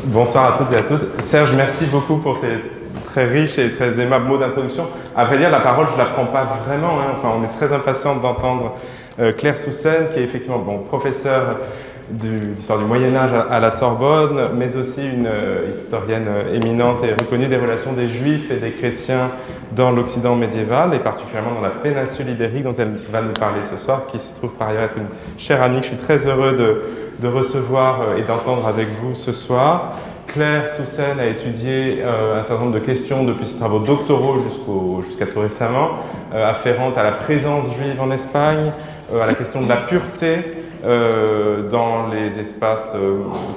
Bonsoir à toutes et à tous. Serge, merci beaucoup pour tes très riches et très aimables mots d'introduction. À vrai dire, la parole, je ne la prends pas vraiment. Enfin, on est très impatients d'entendre Claire Soussen, qui est effectivement professeure d'histoire du Moyen-Âge à la Sorbonne, mais aussi une historienne éminente et reconnue des relations des Juifs et des chrétiens dans l'Occident médiéval, et particulièrement dans la péninsule ibérique, dont elle va nous parler ce soir, qui se trouve par ailleurs être une chère amie que je suis très heureux de recevoir et d'entendre avec vous ce soir. Claire Soussen a étudié un certain nombre de questions depuis ses travaux doctoraux jusqu'à tout récemment, afférentes à la présence juive en Espagne, à la question de la pureté dans les espaces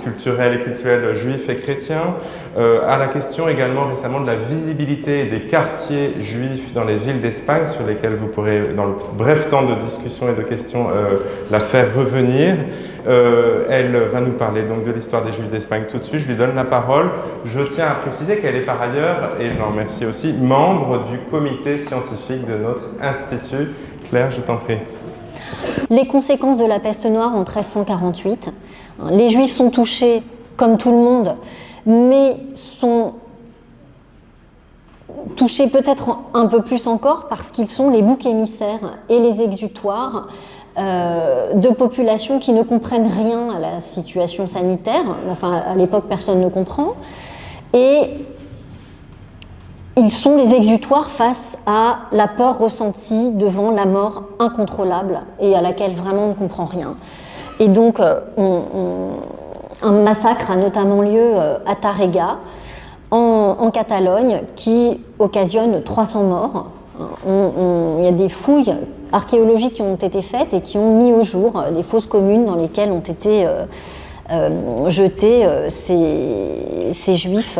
culturels et cultuels juifs et chrétiens, à la question également récemment de la visibilité des quartiers juifs dans les villes d'Espagne, sur lesquels vous pourrez, dans le bref temps de discussion et de questions, la faire revenir. Elle va nous parler donc de l'histoire des Juifs d'Espagne tout de suite. Je lui donne la parole. Je tiens à préciser qu'elle est par ailleurs, et je l'en remercie aussi, membre du comité scientifique de notre institut. Claire, je t'en prie. Les conséquences de la peste noire en 1348. Les Juifs sont touchés comme tout le monde, mais sont touchés peut-être un peu plus encore parce qu'ils sont les boucs émissaires et les exutoires de populations qui ne comprennent rien à la situation sanitaire. Enfin, à l'époque, personne ne comprend. Et ils sont les exutoires face à la peur ressentie devant la mort incontrôlable et à laquelle vraiment on ne comprend rien. Et donc, un massacre a notamment lieu à Tàrrega, en Catalogne, qui occasionne 300 morts. Il y a des fouilles archéologiques qui ont été faites et qui ont mis au jour des fosses communes dans lesquelles ont été jetés ces juifs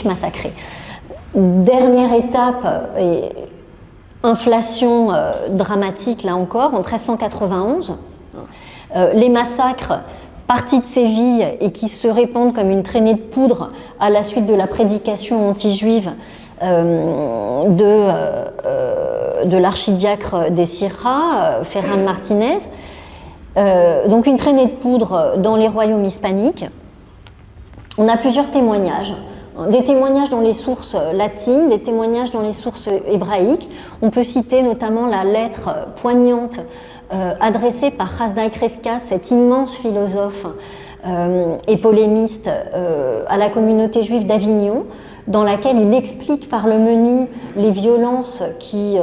massacrés. Dernière étape, et inflation dramatique là encore, en 1391, les massacres partis de Séville et qui se répandent comme une traînée de poudre à la suite de la prédication anti-juive de l'archidiacre des Sierra, Ferran Martinez. Donc une traînée de poudre dans les royaumes hispaniques. On a plusieurs témoignages. Des témoignages dans les sources latines, des témoignages dans les sources hébraïques. On peut citer notamment la lettre poignante adressée par Hasdai Crescas, cet immense philosophe et polémiste à la communauté juive d'Avignon, dans laquelle il explique par le menu les violences qui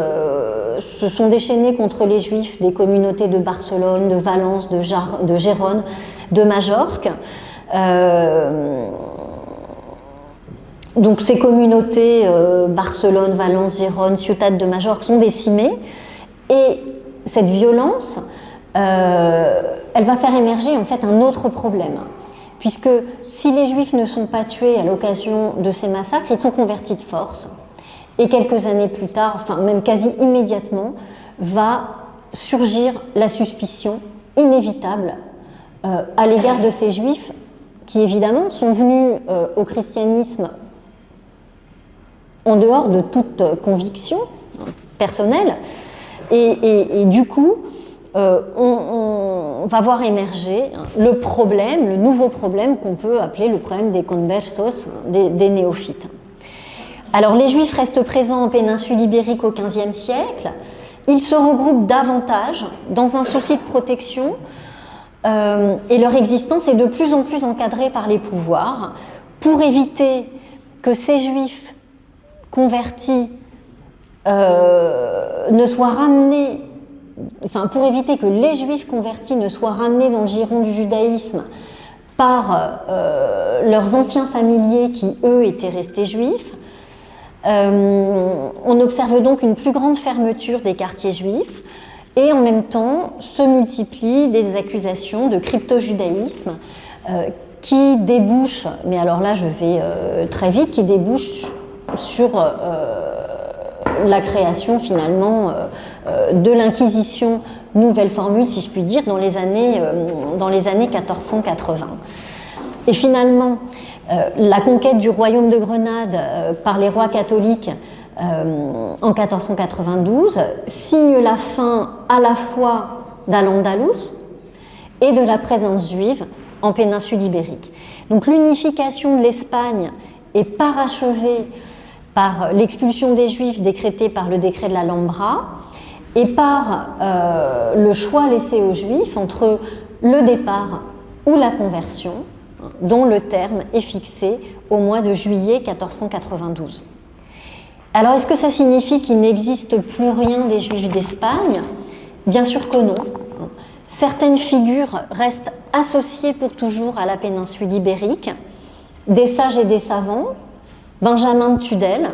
se sont déchaînées contre les juifs des communautés de Barcelone, de Valence, de Gérone, de Majorque. Donc ces communautés, Barcelone, Valence, Gérone, Ciutat de Majorque, sont décimées. Et cette violence, elle va faire émerger en fait un autre problème. Puisque si les Juifs ne sont pas tués à l'occasion de ces massacres, ils sont convertis de force. Et quelques années plus tard, enfin même quasi immédiatement, va surgir la suspicion inévitable à l'égard de ces Juifs qui évidemment sont venus au christianisme en dehors de toute conviction personnelle. Et du coup, on va voir émerger le nouveau problème qu'on peut appeler le problème des conversos, des néophytes. Alors les Juifs restent présents en péninsule ibérique au XVe siècle. Ils se regroupent davantage dans un souci de protection et leur existence est de plus en plus encadrée par les pouvoirs pour éviter que ces Juifs convertis ne soient ramenés, enfin pour éviter que les Juifs convertis ne soient ramenés dans le giron du judaïsme par leurs anciens familiers qui, eux, étaient restés juifs. On observe donc une plus grande fermeture des quartiers juifs et en même temps se multiplient des accusations de crypto-judaïsme qui débouchent, mais alors là je vais très vite, qui débouchent sur la création finalement de l'Inquisition, nouvelle formule si je puis dire, dans les années 1480. Et finalement, la conquête du royaume de Grenade par les rois catholiques en 1492 signe la fin à la fois d'Al-Andalus et de la présence juive en péninsule ibérique. Donc l'unification de l'Espagne est parachevée par l'expulsion des Juifs décrétée par le décret de l'Alhambra et par le choix laissé aux Juifs entre le départ ou la conversion, dont le terme est fixé au mois de juillet 1492. Alors, est-ce que ça signifie qu'il n'existe plus rien des Juifs d'Espagne? Bien sûr que non. Certaines figures restent associées pour toujours à la péninsule ibérique, des sages et des savants, Benjamin de Tudel,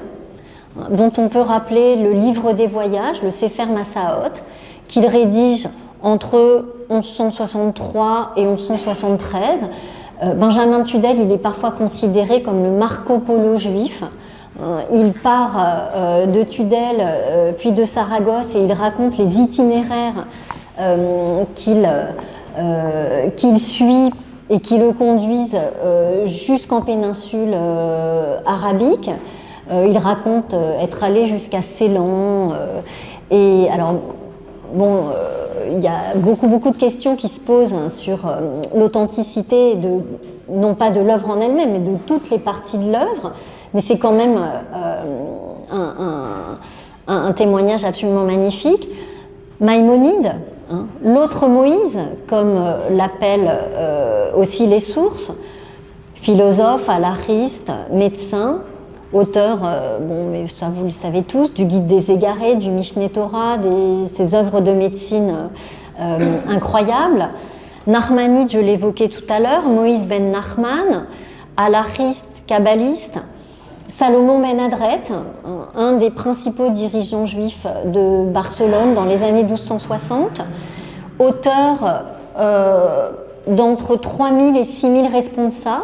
dont on peut rappeler le livre des voyages, le Sefer Massaot, qu'il rédige entre 1163 et 1173. Benjamin de Tudel, il est parfois considéré comme le Marco Polo juif. Il part de Tudel, puis de Saragosse, et il raconte les itinéraires qu'il suit et qui le conduisent jusqu'en péninsule arabique. Il raconte être allé jusqu'à Ceylan. Et alors, bon, il y a beaucoup de questions qui se posent sur l'authenticité non pas de l'œuvre en elle-même, mais de toutes les parties de l'œuvre. Mais c'est quand même un témoignage absolument magnifique. Maïmonide, hein, l'autre Moïse, comme l'appellent aussi les sources, philosophe, alariste, médecin, auteur, bon, mais ça vous le savez tous, du Guide des égarés, du Mishneh Torah, ces œuvres de médecine incroyables. Narmanide, je l'évoquais tout à l'heure, Moïse ben Nachman, alariste, kabbaliste. Salomon ben Adret, un des principaux dirigeants juifs de Barcelone dans les années 1260, auteur d'entre 3000 et 6000 responsa,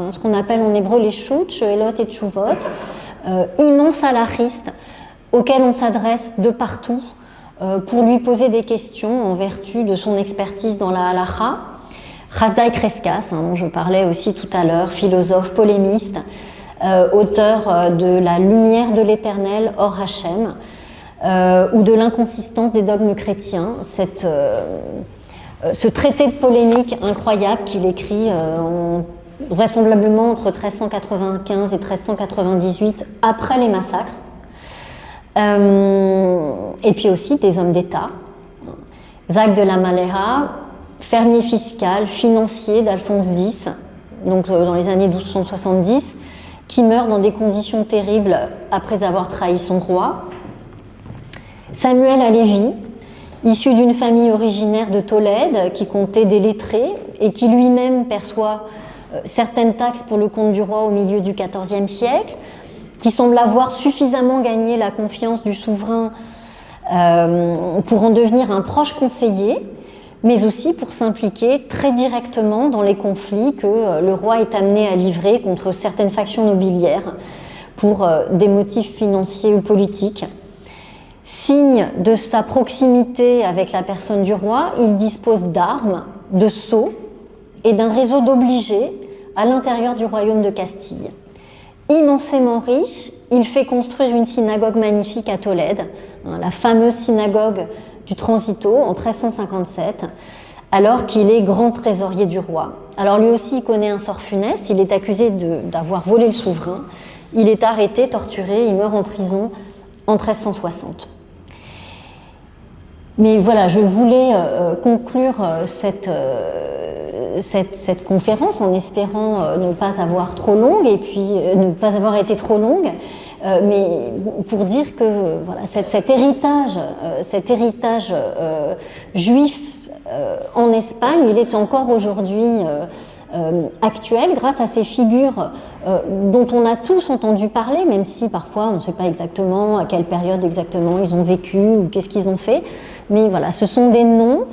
ce qu'on appelle en hébreu les shut, Shoelot et Tshuvot, immense alariste auquel on s'adresse de partout pour lui poser des questions en vertu de son expertise dans la halacha. Chasdai Crescas, dont je parlais aussi tout à l'heure, philosophe, polémiste, auteur de La lumière de l'éternel, Or Hachem, ou de l'inconsistance des dogmes chrétiens, ce traité de polémique incroyable qu'il écrit vraisemblablement entre 1395 et 1398, après les massacres, et puis aussi des hommes d'État. Zach de la Malera, fermier fiscal, financier d'Alphonse X, donc dans les années 1270, qui meurt dans des conditions terribles après avoir trahi son roi. Samuel Halévy, issu d'une famille originaire de Tolède, qui comptait des lettrés et qui lui-même perçoit certaines taxes pour le compte du roi au milieu du XIVe siècle, qui semble avoir suffisamment gagné la confiance du souverain pour en devenir un proche conseiller, mais aussi pour s'impliquer très directement dans les conflits que le roi est amené à livrer contre certaines factions nobiliaires pour des motifs financiers ou politiques. Signe de sa proximité avec la personne du roi, il dispose d'armes, de sceaux et d'un réseau d'obligés à l'intérieur du royaume de Castille. Immensément riche, il fait construire une synagogue magnifique à Tolède, la fameuse synagogue du Transito en 1357, alors qu'il est grand trésorier du roi. Alors lui aussi, il connaît un sort funeste, il est accusé d'avoir volé le souverain, il est arrêté, torturé, il meurt en prison en 1360. Mais voilà, je voulais conclure cette conférence en espérant ne pas avoir trop longue et puis ne pas avoir été trop longue, mais pour dire que voilà, cet héritage juif en Espagne, il est encore aujourd'hui actuel grâce à ces figures dont on a tous entendu parler, même si parfois on ne sait pas exactement à quelle période exactement ils ont vécu ou qu'est-ce qu'ils ont fait. Mais voilà, ce sont des noms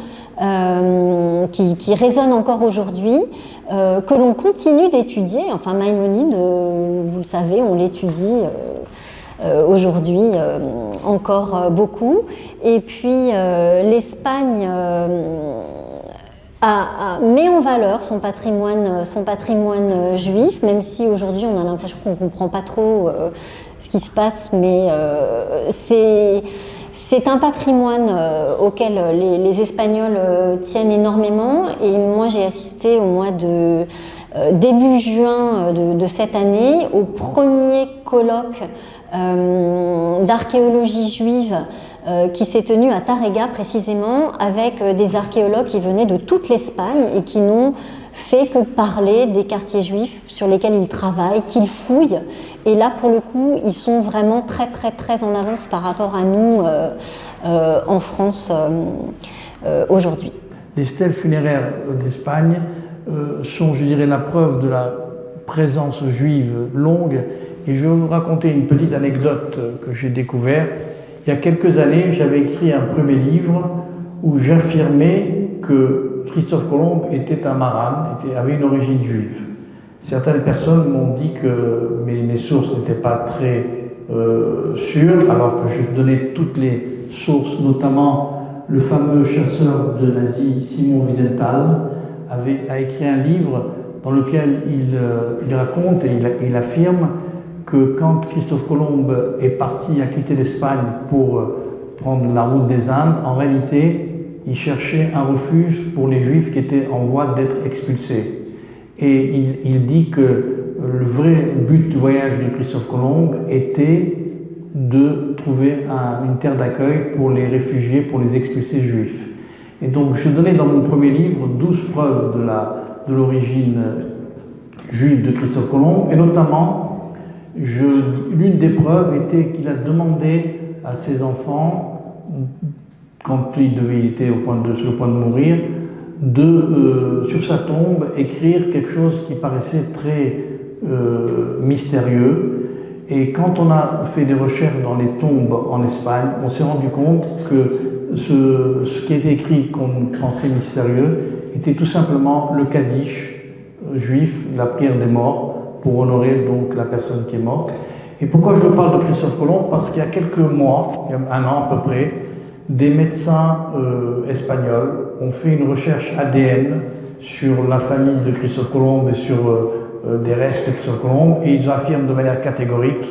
qui résonnent encore aujourd'hui, que l'on continue d'étudier. Enfin, Maïmonide, vous le savez, on l'étudie aujourd'hui encore beaucoup. Et puis, l'Espagne met en valeur son patrimoine juif, même si aujourd'hui on a l'impression qu'on ne comprend pas trop ce qui se passe, mais C'est un patrimoine auquel les Espagnols tiennent énormément, et moi j'ai assisté au mois de début juin de cette année au premier colloque d'archéologie juive qui s'est tenu à Tárrega précisément, avec des archéologues qui venaient de toute l'Espagne et qui n'ont fait que parler des quartiers juifs sur lesquels ils travaillent, qu'ils fouillent. Et là, pour le coup, ils sont vraiment très en avance par rapport à nous en France aujourd'hui. Les stèles funéraires d'Espagne sont, je dirais, la preuve de la présence juive longue. Et je vais vous raconter une petite anecdote que j'ai découverte. Il y a quelques années, j'avais écrit un premier livre où j'affirmais que Christophe Colomb était un maran, avait une origine juive. Certaines personnes m'ont dit que mes sources n'étaient pas très sûres, alors que je donnais toutes les sources, notamment le fameux chasseur de nazis Simon Wiesenthal a écrit un livre dans lequel il raconte et il affirme que quand Christophe Colomb est parti, a quitté l'Espagne pour prendre la route des Indes, en réalité, il cherchait un refuge pour les Juifs qui étaient en voie d'être expulsés. Et il dit que le vrai but du voyage de Christophe Colomb était de trouver une terre d'accueil pour les réfugiés, pour les expulsés juifs. Et donc je donnais dans mon premier livre 12 preuves de l'origine juive de Christophe Colomb, et notamment l'une des preuves était qu'il a demandé à ses enfants, quand il était sur le point de mourir, sur sa tombe, écrire quelque chose qui paraissait très mystérieux. Et quand on a fait des recherches dans les tombes en Espagne, on s'est rendu compte que ce qui était écrit qu'on pensait mystérieux était tout simplement le Kaddish juif, la prière des morts, pour honorer donc la personne qui est morte. Et pourquoi je vous parle de Christophe Colomb? Parce qu'il y a quelques mois, il y a un an à peu près, des médecins espagnols ont fait une recherche ADN sur la famille de Christophe Colomb et sur des restes de Christophe Colomb, et ils affirment de manière catégorique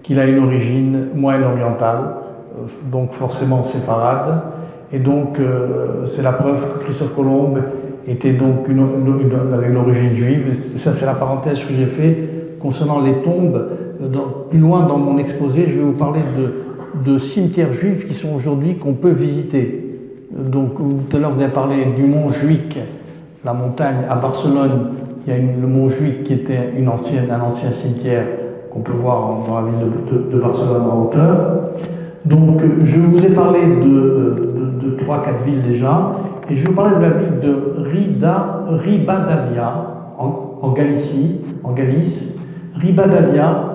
qu'il a une origine moyen-orientale, donc forcément séfarade. Et donc c'est la preuve que Christophe Colomb était donc avait une origine juive. Et ça, c'est la parenthèse que j'ai fait concernant les tombes. Plus loin dans mon exposé, je vais vous parler de cimetières juifs qui sont aujourd'hui, qu'on peut visiter. Donc tout à l'heure, vous avez parlé du mont Juic, la montagne à Barcelone. Il y a le mont Juic qui était un ancien cimetière qu'on peut voir dans la ville de Barcelone en hauteur. Donc je vous ai parlé de 3-4 villes déjà, et je vais vous parler de la ville de Ribadavia en Galice. Ribadavia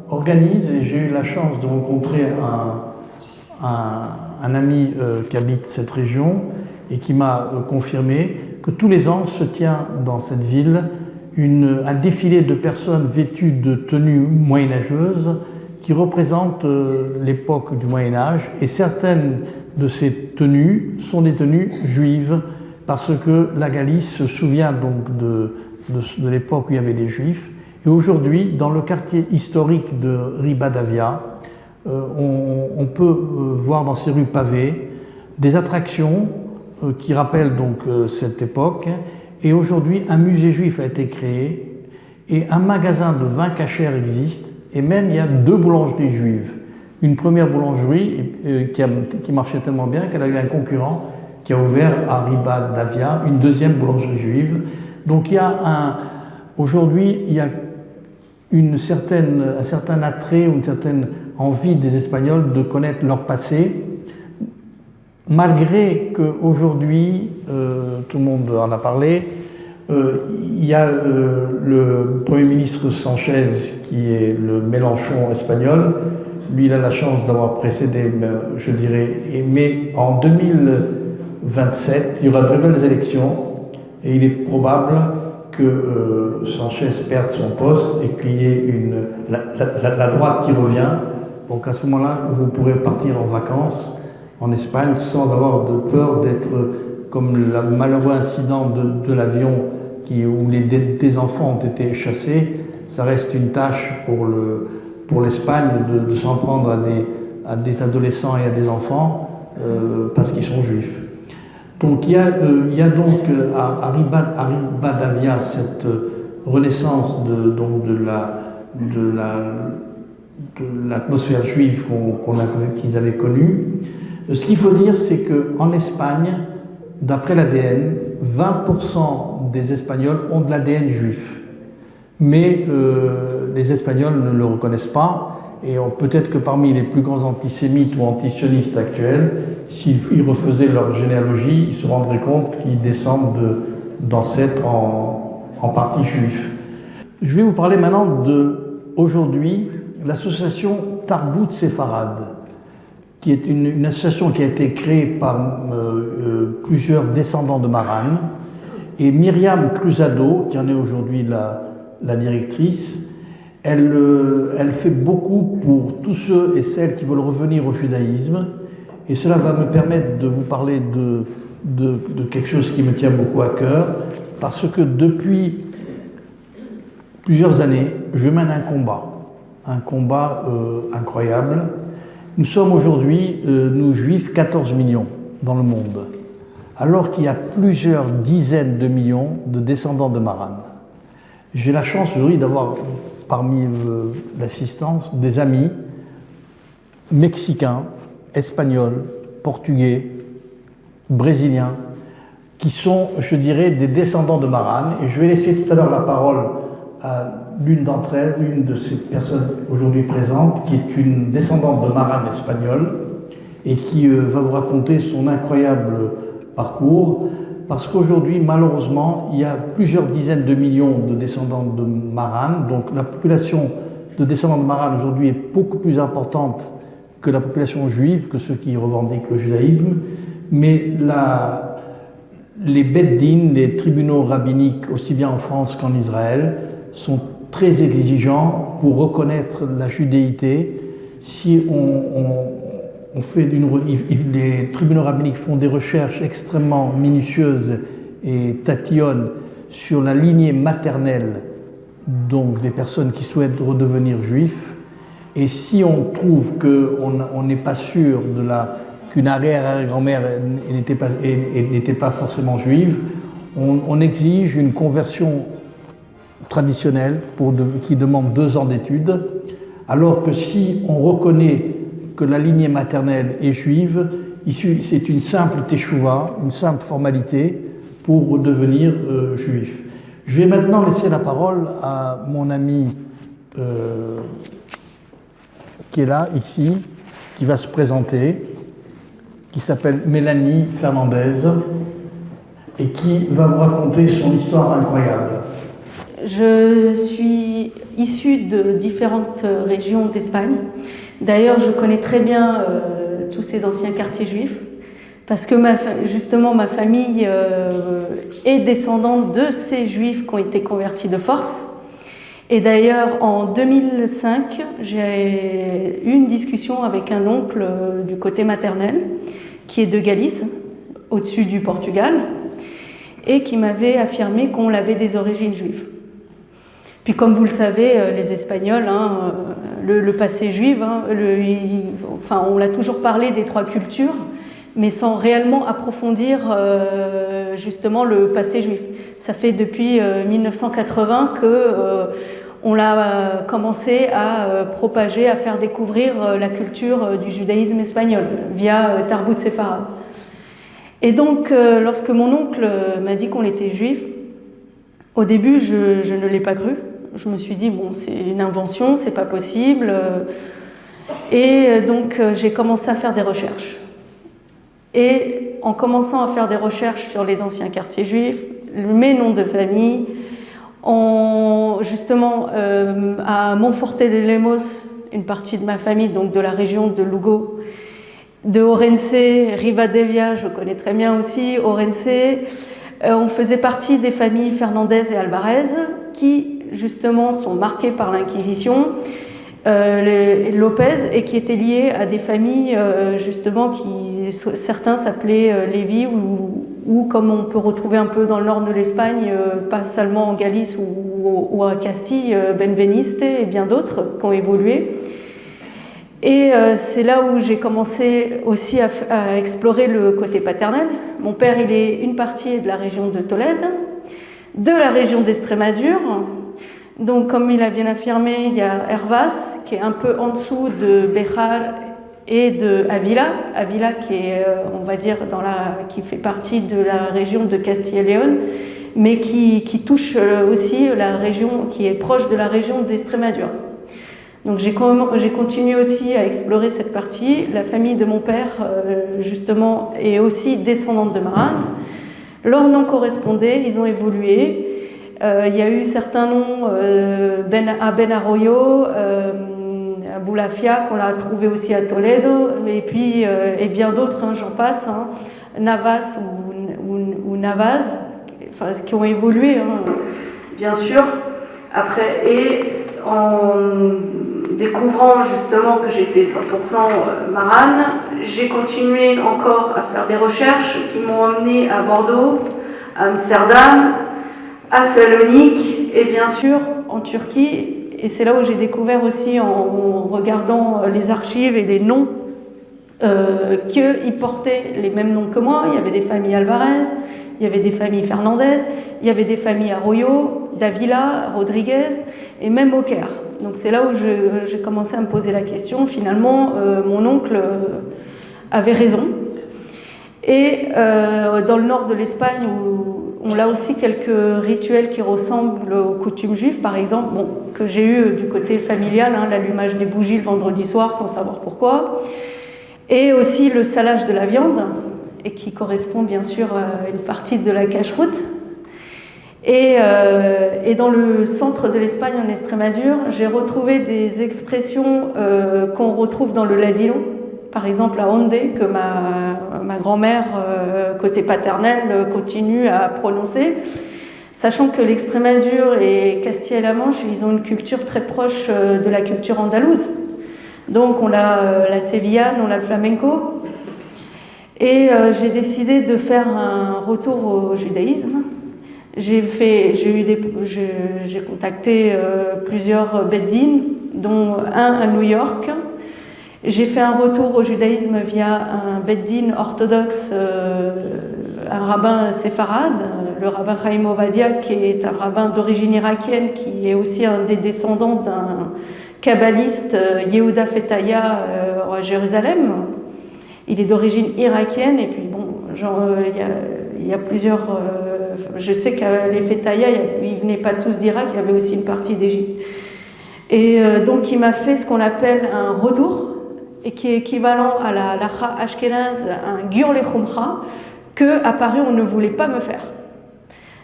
organise, et j'ai eu la chance de rencontrer un ami qui habite cette région et qui m'a confirmé que tous les ans se tient dans cette ville un défilé de personnes vêtues de tenues moyenâgeuses qui représentent l'époque du Moyen-Âge, et certaines de ces tenues sont des tenues juives, parce que la Galice se souvient donc de l'époque où il y avait des Juifs. Et aujourd'hui, dans le quartier historique de Ribadavia, on peut voir dans ces rues pavées des attractions qui rappellent donc cette époque. Et aujourd'hui, un musée juif a été créé, et un magasin de vin cachère existe, et même il y a 2 boulangeries juives. Une première boulangerie qui marchait tellement bien qu'elle a eu un concurrent qui a ouvert à Ribadavia une deuxième boulangerie juive. Donc aujourd'hui, il y a un certain attrait ou une certaine envie des Espagnols de connaître leur passé, malgré qu'aujourd'hui, tout le monde en a parlé, il y a le Premier ministre Sanchez, qui est le Mélenchon espagnol. Lui, il a la chance d'avoir précédé, je dirais, mais en 2027, il y aura de nouvelles élections, et il est probable que Sanchez perde son poste et qu'il y ait la droite qui revient. Donc à ce moment-là, vous pourrez partir en vacances en Espagne sans avoir de peur d'être comme le malheureux incident de l'avion où des enfants ont été chassés. Ça reste une tâche pour l'Espagne de s'en prendre à des adolescents et à des enfants. parce qu'ils sont juifs. Donc il y a donc à Ribadavia cette renaissance de l'atmosphère juive qu'ils avaient connue. Ce qu'il faut dire, c'est qu'en Espagne, d'après l'ADN, 20% des Espagnols ont de l'ADN juif. Mais les Espagnols ne le reconnaissent pas, et peut-être que parmi les plus grands antisémites ou antisionistes actuels, s'ils refaisaient leur généalogie, ils se rendraient compte qu'ils descendent d'ancêtres en partie juifs. Je vais vous parler maintenant aujourd'hui l'association Tarbout Sepharad, qui est une association qui a été créée par plusieurs descendants de Maran, et Myriam Cruzado, qui en est aujourd'hui la directrice, elle fait beaucoup pour tous ceux et celles qui veulent revenir au judaïsme, et cela va me permettre de vous parler de quelque chose qui me tient beaucoup à cœur, parce que depuis plusieurs années, je mène un combat incroyable. Nous sommes aujourd'hui, nous juifs, 14 millions dans le monde, alors qu'il y a plusieurs dizaines de millions de descendants de Maran. J'ai la chance aujourd'hui d'avoir parmi l'assistance des amis mexicains, espagnols, portugais, brésiliens, qui sont, je dirais, des descendants de Maran. Et je vais laisser tout à l'heure la parole à l'une d'entre elles, une de ces personnes aujourd'hui présentes, qui est une descendante de Maran espagnole et qui va vous raconter son incroyable parcours. Parce qu'aujourd'hui, malheureusement, il y a plusieurs dizaines de millions de descendants de Maran. Donc la population de descendants de Maran aujourd'hui est beaucoup plus importante que la population juive, que ceux qui revendiquent le judaïsme. Mais les Beth Din, les tribunaux rabbiniques, aussi bien en France qu'en Israël, sont très exigeants pour reconnaître la judéité. Si les tribunaux rabbiniques font des recherches extrêmement minutieuses et tatillonnent sur la lignée maternelle, donc des personnes qui souhaitent redevenir juifs. Et si on trouve qu'on n'est pas sûr qu'une arrière-grand-mère n'était pas forcément juive, on exige une conversion traditionnelle qui demande 2 ans d'études, alors que si on reconnaît que la lignée maternelle est juive, c'est une simple teshuva, une simple formalité pour devenir juif. Je vais maintenant laisser la parole à mon ami qui est là, ici, qui va se présenter, qui s'appelle Mélanie Fernandez et qui va vous raconter son histoire incroyable. Je suis issue de différentes régions d'Espagne. D'ailleurs, je connais très bien tous ces anciens quartiers juifs parce que justement ma famille est descendante de ces juifs qui ont été convertis de force. Et d'ailleurs, en 2005, j'ai eu une discussion avec un oncle du côté maternel qui est de Galice, au-dessus du Portugal, et qui m'avait affirmé qu'on avait des origines juives. Puis comme vous le savez, les Espagnols, le passé juif, on l'a toujours parlé des 3 cultures, mais sans réellement approfondir justement le passé juif. Ça fait depuis 1980 qu'on l'a commencé à propager, à faire découvrir la culture du judaïsme espagnol via Tarbout Sepharad. Et donc, lorsque mon oncle m'a dit qu'on était juif, au début, je ne l'ai pas cru. Je me suis dit, bon, c'est une invention, c'est pas possible. Et donc, j'ai commencé à faire des recherches. Et en commençant à faire des recherches sur les anciens quartiers juifs, mes noms de famille, justement, à Monforte de Lemos, une partie de ma famille, donc de la région de Lugo, de Orense, Ribadavia, je connais très bien aussi, Orense, on faisait partie des familles Fernandez et Alvarez qui, justement, sont marquées par l'Inquisition, les Lopez, et qui étaient liées à des familles, justement, certains s'appelaient Lévi, ou comme on peut retrouver un peu dans le nord de l'Espagne, pas seulement en Galice ou à Castille, Benveniste et bien d'autres qui ont évolué. Et c'est là où j'ai commencé aussi à explorer le côté paternel. Mon père, il est une partie de la région de Tolède, de la région d'Estrémadure. Donc, comme il a bien affirmé, il y a Hervas, qui est un peu en dessous de Béjar et de Ávila. Ávila qui est, on va dire, qui fait partie de la région de Castille et Léon, mais qui touche aussi la région, qui est proche de la région d'Estrémadure. Donc j'ai continué aussi à explorer cette partie. La famille de mon père, justement, est aussi descendante de Marane. Leurs noms correspondaient, ils ont évolué. Il y a eu certains noms, à Ben Arroyo, à Boulafia, qu'on a trouvé aussi à Toledo, et puis et bien d'autres, hein, j'en passe, hein, Navas ou Navaz, enfin, qui ont évolué, hein, bien sûr. Après, et en découvrant justement que j'étais 100% marane, j'ai continué encore à faire des recherches qui m'ont emmené à Bordeaux, à Amsterdam, à Salonique et bien sûr en Turquie. Et c'est là où j'ai découvert aussi, en regardant les archives et les noms, qu'ils portaient les mêmes noms que moi. Il y avait des familles Alvarez, il y avait des familles Fernandez, il y avait des familles Arroyo, Davila, Rodriguez et même au Caire. Donc c'est là où j'ai commencé à me poser la question. Finalement, mon oncle avait raison. Et dans le nord de l'Espagne, où on a aussi quelques rituels qui ressemblent aux coutumes juives, par exemple, bon, que j'ai eu du côté familial, hein, l'allumage des bougies le vendredi soir sans savoir pourquoi, et aussi le salage de la viande, et qui correspond bien sûr à une partie de la cache-route. Et dans le centre de l'Espagne, en Estrémadure, j'ai retrouvé des expressions qu'on retrouve dans le ladino. Par exemple, à Ondé, que ma grand-mère, côté paternel, continue à prononcer. Sachant que l'Extrémadure et Castille et la Manche, ils ont une culture très proche de la culture andalouse. Donc on a la sévillane, on a le flamenco. Et j'ai décidé de faire un retour au judaïsme. J'ai contacté plusieurs beddines, dont un à New York. J'ai fait un retour au judaïsme via un beddin orthodoxe, un rabbin séfarade, le rabbin Chaim Ovadia, qui est un rabbin d'origine irakienne, qui est aussi un des descendants d'un kabbaliste, Yehuda Fetaya, à Jérusalem. Il est d'origine irakienne, et puis bon, il y a plusieurs... je sais que les Fetaya, ils ne venaient pas tous d'Irak, il y avait aussi une partie d'Égypte. Et donc il m'a fait ce qu'on appelle un retour, et qui est équivalent à la lacha ashkénaze, un gur le khumra, que à Paris on ne voulait pas me faire.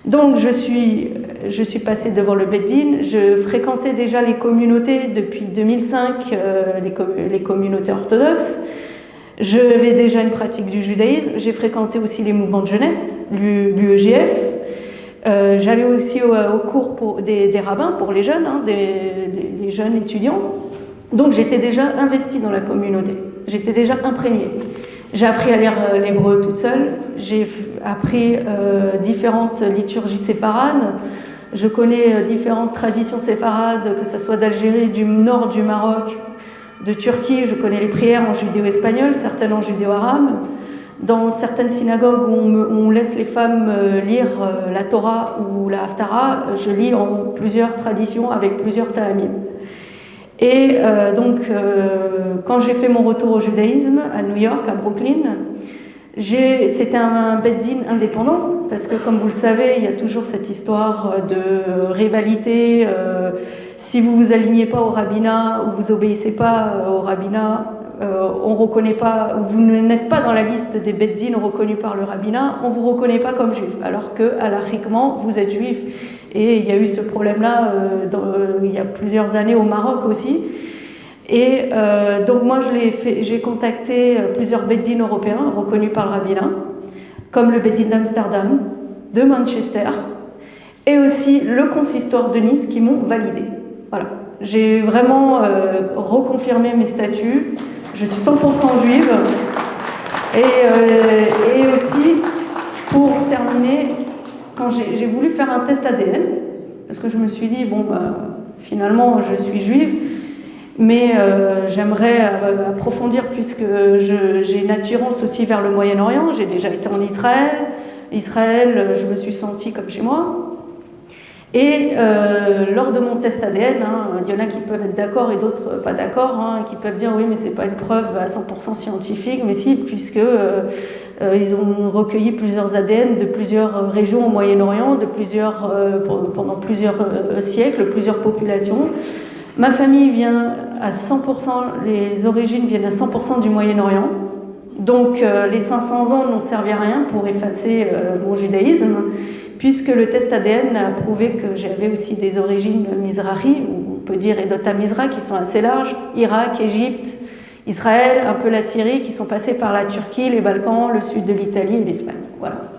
Donc je suis passée devant le beddin, je fréquentais déjà les communautés depuis 2005, les communautés orthodoxes. J'avais déjà une pratique du judaïsme, j'ai fréquenté aussi les mouvements de jeunesse, l'UEJF. J'allais aussi au cours des rabbins pour les jeunes, hein, les jeunes étudiants. Donc j'étais déjà investie dans la communauté, j'étais déjà imprégnée. J'ai appris à lire l'hébreu toute seule, j'ai appris différentes liturgies séfarades, je connais différentes traditions séfarades, que ce soit d'Algérie, du nord du Maroc, de Turquie, je connais les prières en judéo-espagnol, certaines en judéo-arabe. Dans certaines synagogues où on laisse les femmes lire la Torah ou la Haftara, je lis en plusieurs traditions avec plusieurs ta'amim. Et quand j'ai fait mon retour au judaïsme à New York, à Brooklyn, c'était un beddin indépendant, parce que comme vous le savez, il y a toujours cette histoire de rivalité. Si vous ne vous alignez pas au rabbinat ou vous obéissez pas au rabbinat, on reconnaît pas, ou vous n'êtes pas dans la liste des beddins reconnus par le rabbinat, on ne vous reconnaît pas comme juif, alors que halachiquement vous êtes juif. Et il y a eu ce problème-là il y a plusieurs années au Maroc aussi. Et donc moi j'ai contacté plusieurs beddins européens reconnus par le rabbinat, comme le beddin d'Amsterdam, de Manchester, et aussi le consistoire de Nice qui m'ont validé. Voilà. J'ai vraiment reconfirmé mes statuts. Je suis 100% juive. Et aussi, pour terminer, quand j'ai voulu faire un test ADN, parce que je me suis dit, bon, finalement, je suis juive, Mais j'aimerais approfondir puisque j'ai une attirance aussi vers le Moyen-Orient. J'ai déjà été en Israël. Israël, je me suis sentie comme chez moi. Et lors de mon test ADN, il y en a qui peuvent être d'accord et d'autres pas d'accord, qui peuvent dire oui mais c'est pas une preuve à 100% scientifique, mais si, puisque ils ont recueilli plusieurs ADN de plusieurs régions au Moyen-Orient, pendant plusieurs siècles, plusieurs populations. Ma famille vient à 100%, les origines viennent à 100% du Moyen-Orient. Donc les 500 ans n'ont servi à rien pour effacer mon judaïsme, puisque le test ADN a prouvé que j'avais aussi des origines Mizrahi, ou on peut dire Edota Mizra, qui sont assez larges, Irak, Égypte, Israël, un peu la Syrie, qui sont passés par la Turquie, les Balkans, le sud de l'Italie et l'Espagne. Voilà.